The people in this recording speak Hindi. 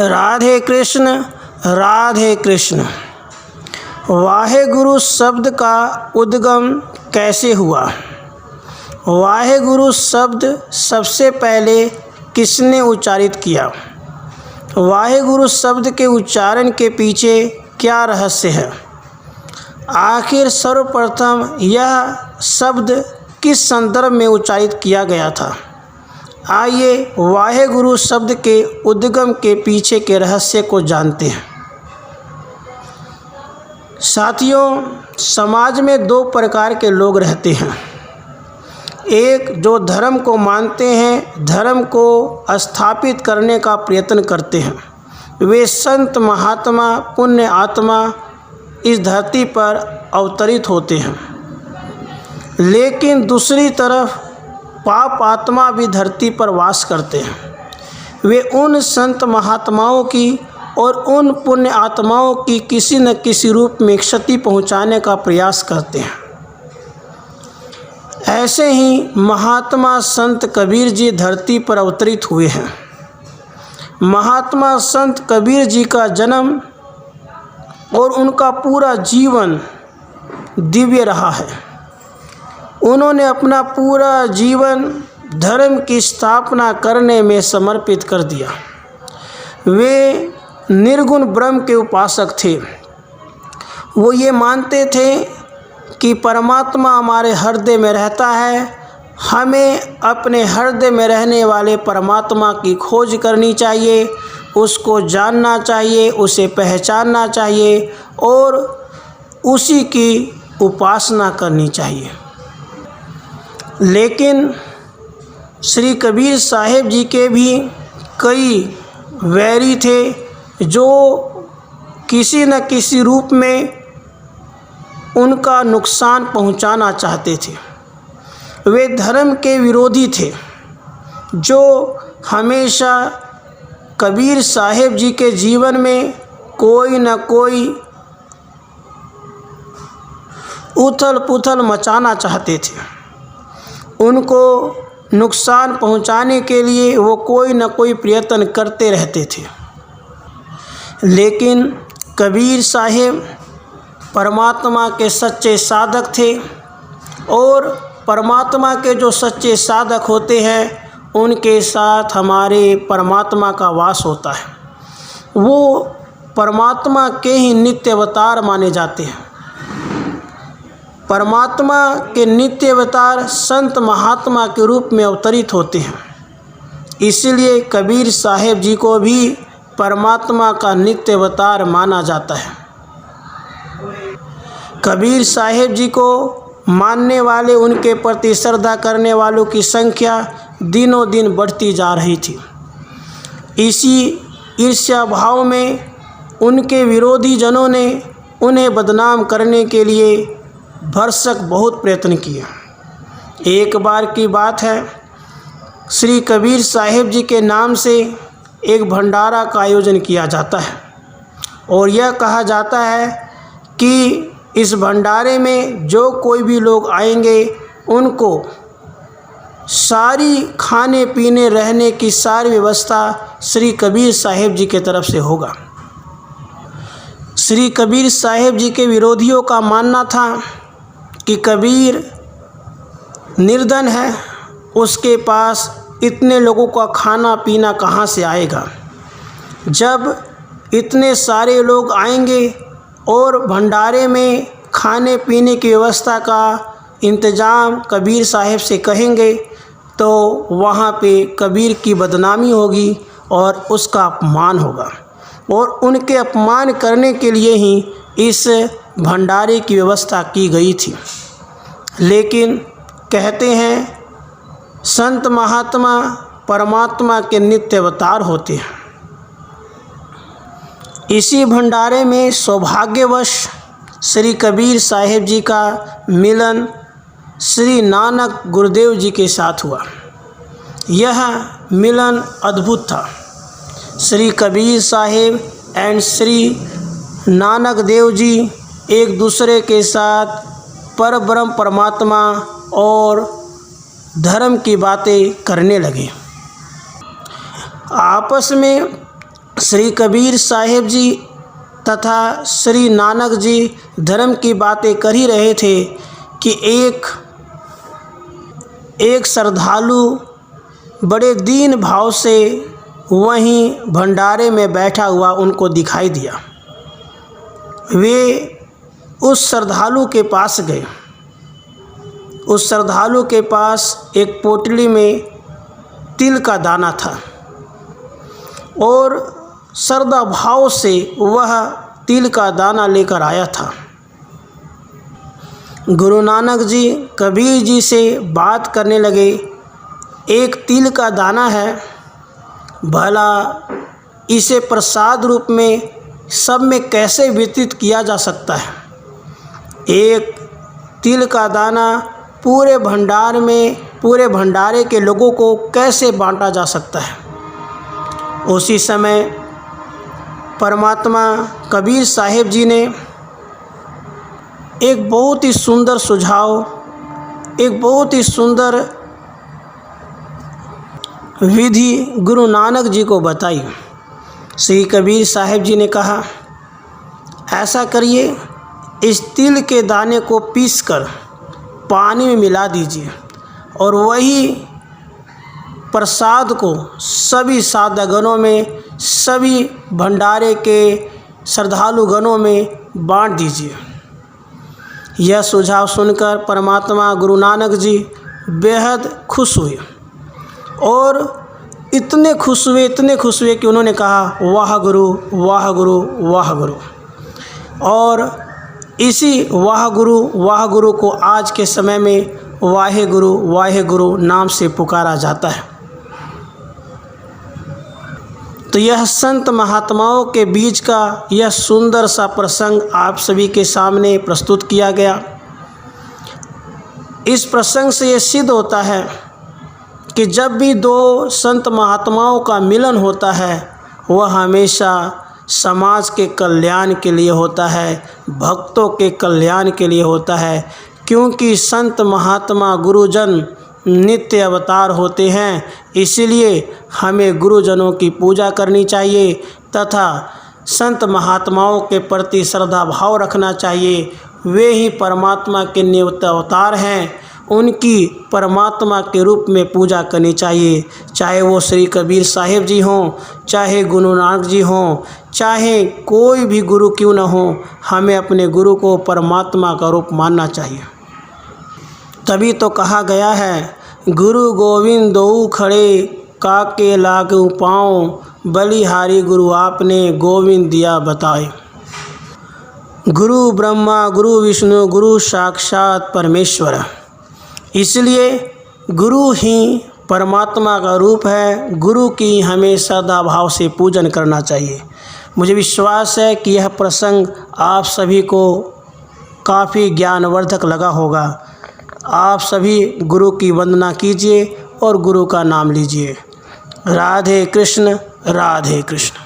राधे कृष्ण राधे कृष्ण। वाहेगुरु शब्द का उद्गम कैसे हुआ? वाहेगुरु शब्द सबसे पहले किसने उच्चारित किया? वाहेगुरु शब्द के उच्चारण के पीछे क्या रहस्य है? आखिर सर्वप्रथम यह शब्द किस संदर्भ में उच्चारित किया गया था? आइए वाहेगुरु शब्द के उद्गम के पीछे के रहस्य को जानते हैं। साथियों, समाज में दो प्रकार के लोग रहते हैं। एक जो धर्म को मानते हैं, धर्म को स्थापित करने का प्रयत्न करते हैं, वे संत महात्मा पुण्य आत्मा इस धरती पर अवतरित होते हैं। लेकिन दूसरी तरफ पाप आत्मा भी धरती पर वास करते हैं। वे उन संत महात्माओं की और उन पुण्य आत्माओं की किसी न किसी रूप में क्षति पहुंचाने का प्रयास करते हैं। ऐसे ही महात्मा संत कबीर जी धरती पर अवतरित हुए हैं। महात्मा संत कबीर जी का जन्म और उनका पूरा जीवन दिव्य रहा है। उन्होंने अपना पूरा जीवन धर्म की स्थापना करने में समर्पित कर दिया। वे निर्गुण ब्रह्म के उपासक थे। वो ये मानते थे कि परमात्मा हमारे हृदय में रहता है। हमें अपने हृदय में रहने वाले परमात्मा की खोज करनी चाहिए, उसको जानना चाहिए, उसे पहचानना चाहिए और उसी की उपासना करनी चाहिए। लेकिन श्री कबीर साहिब जी के भी कई वैरी थे जो किसी न किसी रूप में उनका नुकसान पहुंचाना चाहते थे। वे धर्म के विरोधी थे जो हमेशा कबीर साहिब जी के जीवन में कोई न कोई उथल पुथल मचाना चाहते थे। उनको नुकसान पहुंचाने के लिए वो कोई न कोई प्रयत्न करते रहते थे। लेकिन कबीर साहिब परमात्मा के सच्चे साधक थे और परमात्मा के जो सच्चे साधक होते हैं उनके साथ हमारे परमात्मा का वास होता है। वो परमात्मा के ही नित्य अवतार माने जाते हैं। परमात्मा के नित्य अवतार संत महात्मा के रूप में अवतरित होते हैं। इसलिए कबीर साहिब जी को भी परमात्मा का नित्य अवतार माना जाता है। कबीर साहिब जी को मानने वाले, उनके प्रति श्रद्धा करने वालों की संख्या दिनों दिन बढ़ती जा रही थी। इसी ईर्ष्या भाव में उनके विरोधी जनों ने उन्हें बदनाम करने के लिए भरसक बहुत प्रयत्न किया। एक बार की बात है, श्री कबीर साहिब जी के नाम से एक भंडारा का आयोजन किया जाता है और यह कहा जाता है कि इस भंडारे में जो कोई भी लोग आएंगे उनको सारी खाने पीने रहने की सारी व्यवस्था श्री कबीर साहिब जी के तरफ से होगा। श्री कबीर साहिब जी के विरोधियों का मानना था कि कबीर निर्धन है, उसके पास इतने लोगों का खाना पीना कहाँ से आएगा। जब इतने सारे लोग आएंगे और भंडारे में खाने पीने की व्यवस्था का इंतज़ाम कबीर साहिब से कहेंगे तो वहाँ पे कबीर की बदनामी होगी और उसका अपमान होगा। और उनके अपमान करने के लिए ही इस भंडारे की व्यवस्था की गई थी। लेकिन कहते हैं संत महात्मा परमात्मा के नित्य अवतार होते हैं। इसी भंडारे में सौभाग्यवश श्री कबीर साहिब जी का मिलन श्री नानक गुरुदेव जी के साथ हुआ। यह मिलन अद्भुत था। श्री कबीर साहिब एंड श्री नानक देव जी एक दूसरे के साथ परब्रह्म परमात्मा और धर्म की बातें करने लगे। आपस में श्री कबीर साहिब जी तथा श्री नानक जी धर्म की बातें कर ही रहे थे कि एक श्रद्धालु बड़े दीन भाव से वहीं भंडारे में बैठा हुआ उनको दिखाई दिया। वे उस श्रद्धालु के पास गए। उस श्रद्धालु के पास एक पोटली में तिल का दाना था और श्रद्धा भाव से वह तिल का दाना लेकर आया था। गुरु नानक जी कबीर जी से बात करने लगे, एक तिल का दाना है, भला इसे प्रसाद रूप में सब में कैसे वितरित किया जा सकता है? एक तिल का दाना पूरे भंडारे के लोगों को कैसे बांटा जा सकता है? उसी समय परमात्मा कबीर साहिब जी ने एक बहुत ही सुंदर सुझाव, एक बहुत ही सुंदर विधि गुरु नानक जी को बताई। श्री कबीर साहिब जी ने कहा, ऐसा करिए, इस तिल के दाने को पीसकर पानी में मिला दीजिए और वही प्रसाद को सभी साधगणों में, सभी भंडारे के श्रद्धालु गणों में बांट दीजिए। यह सुझाव सुनकर परमात्मा गुरु नानक जी बेहद खुश हुए और इतने खुश हुए कि उन्होंने कहा, वाह गुरु, वाह गुरु, वाह गुरु। और इसी वाह गुरु को आज के समय में वाहे गुरु नाम से पुकारा जाता है। तो यह संत महात्माओं के बीच का यह सुंदर सा प्रसंग आप सभी के सामने प्रस्तुत किया गया। इस प्रसंग से ये सिद्ध होता है कि जब भी दो संत महात्माओं का मिलन होता है, वह हमेशा समाज के कल्याण के लिए होता है, भक्तों के कल्याण के लिए होता है, क्योंकि संत महात्मा गुरुजन नित्य अवतार होते हैं। इसलिए हमें गुरुजनों की पूजा करनी चाहिए तथा संत महात्माओं के प्रति श्रद्धा भाव रखना चाहिए। वे ही परमात्मा के नित्य अवतार हैं, उनकी परमात्मा के रूप में पूजा करनी चाहिए। चाहे वो श्री कबीर साहिब जी हों, चाहे गुरु नानक जी हों, चाहे कोई भी गुरु क्यों न हो, हमें अपने गुरु को परमात्मा का रूप मानना चाहिए। तभी तो कहा गया है, गुरु गोविंद दोऊ खड़े, काके लागू पाँव, बलिहारी गुरु आपने, गोविंद दिया बताए। गुरु ब्रह्मा, गुरु विष्णु, गुरु साक्षात परमेश्वर। इसलिए गुरु ही परमात्मा का रूप है। गुरु की हमें श्रद्धा भाव से पूजन करना चाहिए। मुझे विश्वास है कि यह प्रसंग आप सभी को काफ़ी ज्ञानवर्धक लगा होगा। आप सभी गुरु की वंदना कीजिए और गुरु का नाम लीजिए। राधे कृष्ण, राधे कृष्ण।